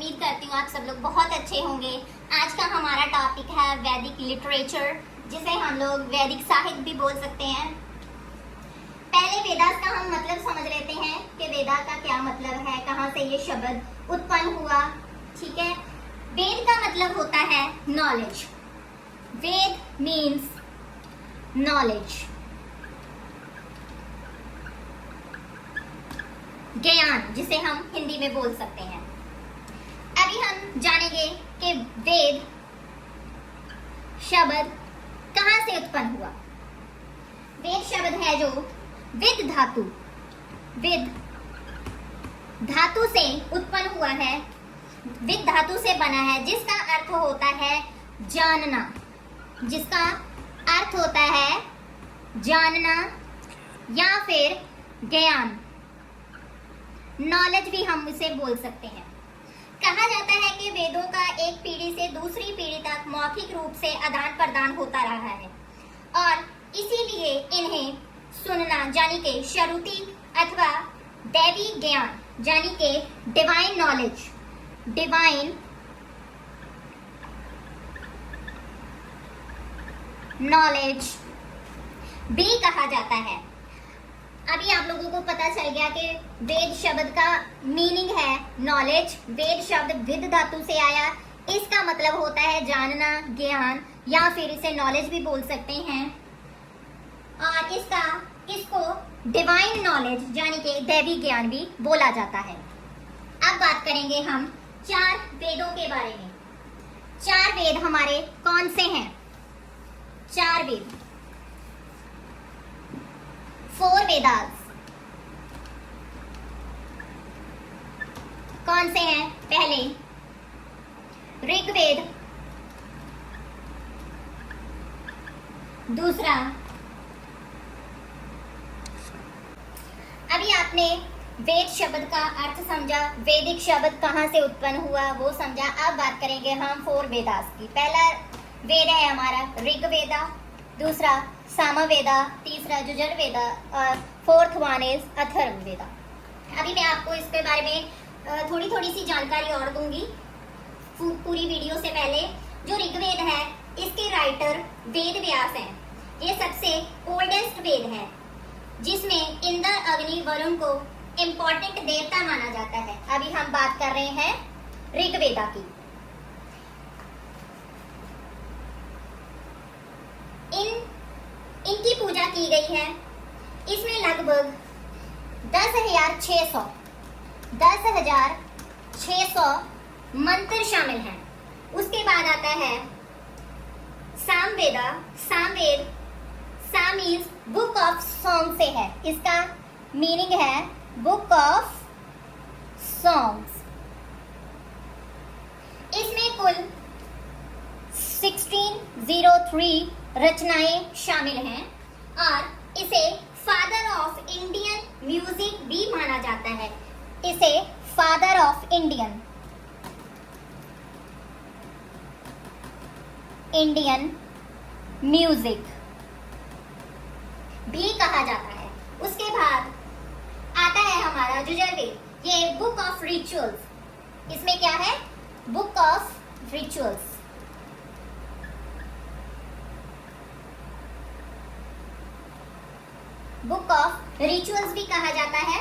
उम्मीद करती हूँ आप सब लोग बहुत अच्छे होंगे। आज का हमारा टॉपिक है वैदिक लिटरेचर, जिसे हम लोग वैदिक साहित्य भी बोल सकते हैं। पहले वेदास का हम मतलब समझ लेते हैं कि वेदा का क्या मतलब है, कहाँ से ये शब्द उत्पन्न हुआ। ठीक है, वेद का मतलब होता है नॉलेज। वेद मीन्स नॉलेज, ज्ञान, जिसे हम हिंदी में बोल सकते हैं। अभी हम जानेंगे कि वेद शब्द कहां से उत्पन्न हुआ। वेद शब्द है जो विद धातु, विद धातु से उत्पन्न हुआ है, विद धातु से बना है, जिसका अर्थ होता है जानना, जिसका अर्थ होता है जानना या फिर ज्ञान, नॉलेज भी हम इसे बोल सकते हैं। कहा जाता है कि वेदों का एक पीढ़ी से दूसरी पीढ़ी तक मौखिक रूप से आदान प्रदान होता रहा है और इसीलिए इन्हें सुनना यानी कि श्रुति अथवा दैवी ज्ञान यानी कि डिवाइन नॉलेज, डिवाइन नॉलेज भी कहा जाता है। अभी आप लोगों को पता चल गया कि वेद शब्द का मीनिंग है नॉलेज। वेद शब्द विद धातु से आया, इसका मतलब होता है जानना, ज्ञान, या फिर इसे नॉलेज भी बोल सकते हैं। और इसको डिवाइन नॉलेज यानी कि दैवी ज्ञान भी बोला जाता है। अब बात करेंगे हम 4 वेदों के बारे में। 4 वेद हमारे कौन से हैं? 4 वेद, 4 वेदास कौन से हैं? पहले ऋग्वेद, दूसरा, अभी आपने वेद शब्द का अर्थ समझा, वैदिक शब्द कहां से उत्पन्न हुआ वो समझा। अब बात करेंगे हम 4 वेदास की। पहला वेद है हमारा ऋग्वेदा, दूसरा सामवेदा, तीसरा यजुर्वेदा और 4th वन इज अथर्ववेदा। अभी मैं आपको इसके बारे में थोड़ी थोड़ी सी जानकारी और दूंगी पूरी वीडियो से पहले। जो ऋग्वेद है इसके राइटर वेद व्यास हैं। ये सबसे ओल्डेस्ट वेद है जिसमें इंद्र, अग्नि, वरुण को इम्पोर्टेंट देवता माना जाता है। अभी हम बात कर रहे हैं ऋग्वेदा की। इनकी पूजा की गई है। इसमें लगभग 10,600 मंत्र शामिल हैं। उसके बाद आता है सामवेदा। सामवेद, साम मीन्स बुक ऑफ सॉन्ग से है, इसका मीनिंग है बुक ऑफ सॉन्ग्स। इसमें कुल 1603 रचनाएं शामिल हैं और इसे फादर ऑफ इंडियन म्यूजिक भी माना जाता है। इसे फादर ऑफ इंडियन म्यूजिक भी कहा जाता है। उसके बाद आता है हमारा यजुर्वेद, ये बुक ऑफ रिचुअल्स। इसमें क्या है? Book of rituals. Book of rituals भी कहा जाता है।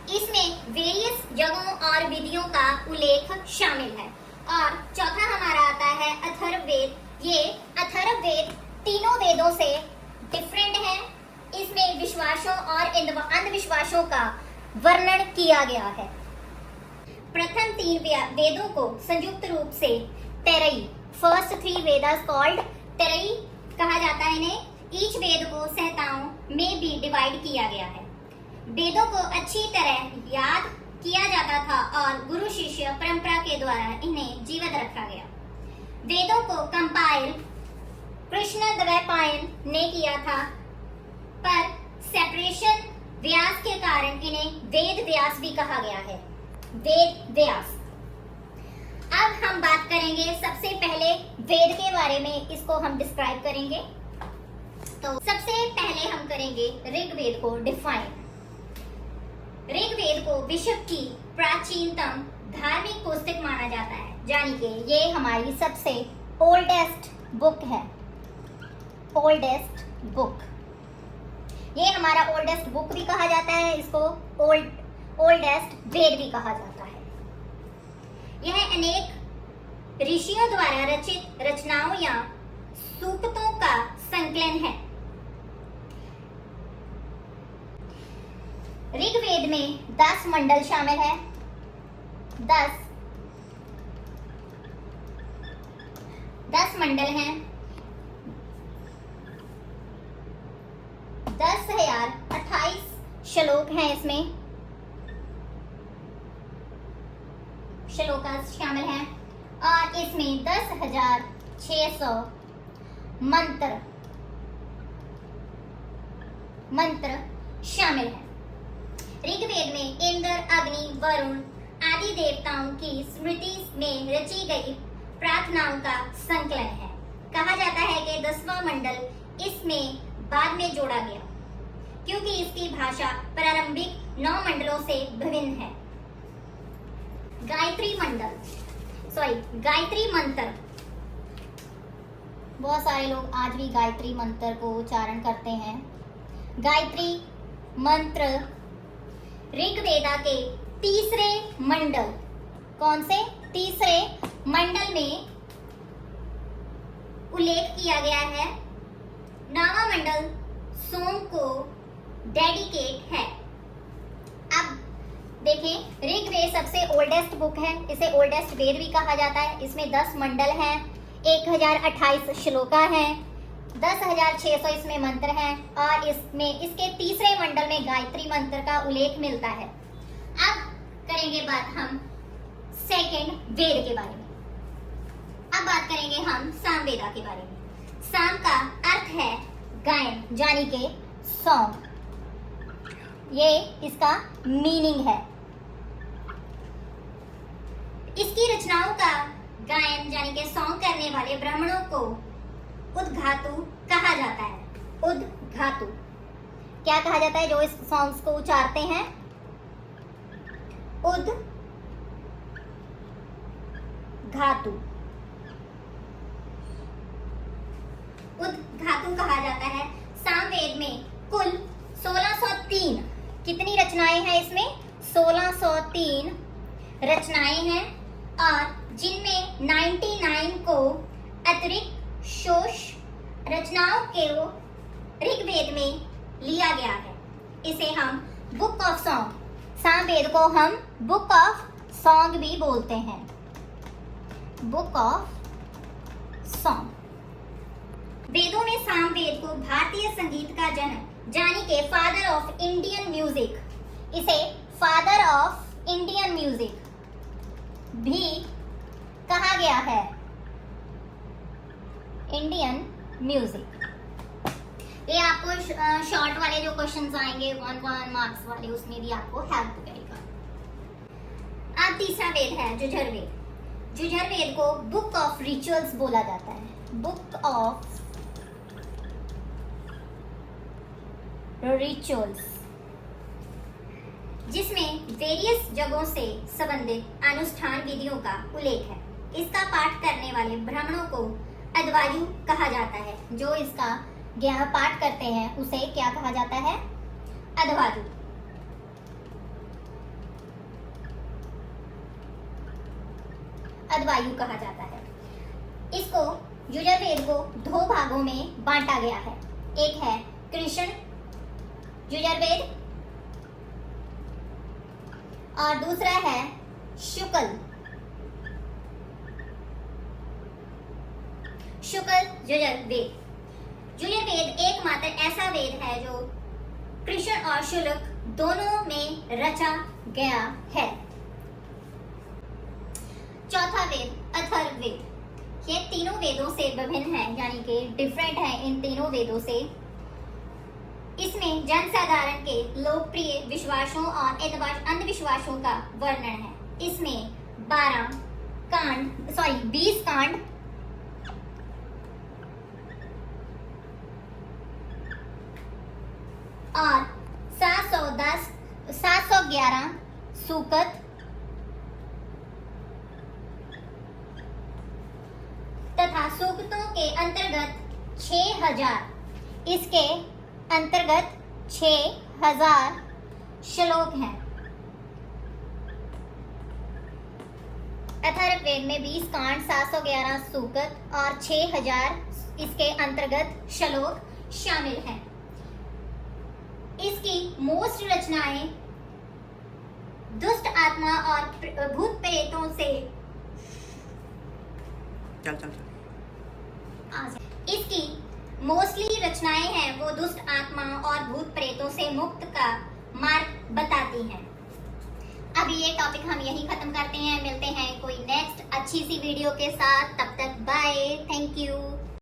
इसमें वेरियस जगहों और विधियों का उल्लेख शामिल है। और चौथा हमारा आता है अथर्ववेद। ये अथर्ववेद तीनों वेदों से डिफरेंट है। इसमें विश्वासों और अंधविश्वासों का वर्णन किया गया है। प्रथम 3 वेदों को संयुक्त रूप से तेरई, फर्स्ट 3 वेदास कॉल्ड तेरई कहा जाता है इन्हें। ईच वेद को संहिताओं में भी डिवाइड किया गया है। वेदों को अच्छी तरह याद किया जाता था और गुरु शिष्य परंपरा के द्वारा इन्हें जीवित रखा गया। वेदों को कंपाइल कृष्णद्वैपायन ने किया था, पर सेपरेशन व्यास के कारण इन्हें वेद व्यास भी कहा गया है। वेद व्यास। अब हम बात करेंगे सबसे पहले वेद के बारे में, इसको हम डिस्क्राइब करेंगे। तो सबसे पहले हम करेंगे ऋग्वेद को डिफाइन। ऋग्वेद को विश्व की प्राचीनतम धार्मिक पुस्तक माना जाता है, यानी कि ये हमारी सबसे ओल्डेस्ट बुक है। ओल्डेस्ट बुक, ये हमारा ओल्डेस्ट बुक भी कहा जाता है, इसको ओल्डेस्ट वेद भी कहा जाता है। यह अनेक ऋषियों द्वारा रचित रचनाओं या सूक्तों का संकलन है। ऋग्वेद में 10 मंडल शामिल है। 10 मंडल हैं। 10,028 श्लोक हैं, इसमें श्लोकास शामिल हैं, और इसमें 10,600 मंत्र शामिल हैं। ऋग्वेद में इंद्र, अग्नि, वरुण आदि देवताओं की स्मृति में रची गई प्रार्थनाओं का संकलन है। कहा जाता है कि 10वां मंडल इसमें बाद में जोड़ा गया, क्योंकि इसकी भाषा प्रारंभिक 9 मंडलों से भिन्न है। गायत्री मंत्र, बहुत सारे लोग आज भी गायत्री मंत्र को उच्चारण करते हैं। गायत्री मंत्र ऋग्वेदा के तीसरे मंडल, कौन से तीसरे मंडल में उल्लेख किया गया है। 9वां मंडल सोम को डेडिकेट है। अब देखें, ऋग्वेद सबसे ओल्डेस्ट बुक है, इसे ओल्डेस्ट वेद भी कहा जाता है। इसमें 10 मंडल हैं, 1028 श्लोका हैं, 10,600 इसमें मंत्र हैं, और इसमें इसके तीसरे मंडल में गायत्री मंत्र का उल्लेख मिलता है। अब करेंगे बात हम सेकंड वेद के बारे में। अब बात करेंगे हम सामवेदा के बारे में। साम का अर्थ है गायन, यानी कि सॉन्ग, ये इसका मीनिंग है। इसकी रचनाओं का गायन यानी कि सॉन्ग करने वाले ब्राह्मणों को उद्घातु कहा जाता है। उद्घातु क्या कहा जाता है जो इस सॉन्ग्स को उच्चारते हैं? उद्घातु कहा जाता है। सामवेद में कुल 1603 कितनी रचनाएं हैं? इसमें 1603 रचनाएं हैं, और जिनमें 99 को अतिरिक्त शोष रचनाओं के ऋग्वेद में लिया गया है। इसे हम बुक ऑफ सॉन्ग, सामवेद को हम बुक ऑफ सॉन्ग भी बोलते हैं। Book of song. वेदों में सामवेद को भारतीय संगीत का जनक, यानी कि फादर ऑफ इंडियन म्यूजिक, इसे फादर ऑफ इंडियन म्यूजिक भी कहा गया है। इंडियन म्यूजिक, ये आपको शॉर्ट वाले जो क्वेश्चंस आएंगे 1 मार्क्स वाले, उसमें भी आपको हेल्प करेगा। अब तीसरा वेद है जुझरवेद। जुझरवेद को बुक ऑफ रिचुअल्स बोला जाता है। बुक ऑफ रिचुअल्स, जिसमें वेरियस जगहों से संबंधित अनुष्ठान विधियों का उल्लेख है। इसका पाठ करने वाले ब्राह्मणों को अद्वायु कहा जाता है। जो इसका ज्ञान पाठ करते हैं उसे क्या कहा जाता है? अद्वायु। अद्वायु कहा जाता है। इसको यजुर्वेद को 2 भागों में बांटा गया है। एक है कृष्ण यजुर्वेद और दूसरा है शुक्ल यजुर्वेद। यजुर्वेद एकमात्र ऐसा वेद है जो कृष्ण और शुक्ल दोनों में रचा गया है। चौथा वेद अथर्ववेद। ये तीनों वेदों से विभिन्न है, यानी कि डिफरेंट है इन तीनों वेदों से। इसमें जनसाधारण के लोकप्रिय विश्वासों और अंधविश्वासों का वर्णन है। इसमें 20 कांड और 710 711 सूकत तथा सूक्तों के अंतर्गत 6000, इसके अंतर्गत 6000 श्लोक हैं। अथर्ववेद में 20 कांड, 711 सूक्त और 6000 इसके अंतर्गत श्लोक शामिल हैं। इसकी मोस्ट रचनाएं दुष्ट आत्मा और भूत प्रेतों से इसकी मोस्टली रचनाएं हैं वो दुष्ट आत्मा और भूत प्रेतों से मुक्त का मार्ग बताती हैं। अभी ये टॉपिक हम यही खत्म करते हैं, मिलते हैं कोई नेक्स्ट अच्छी सी वीडियो के साथ। तब तक बाय, थैंक यू।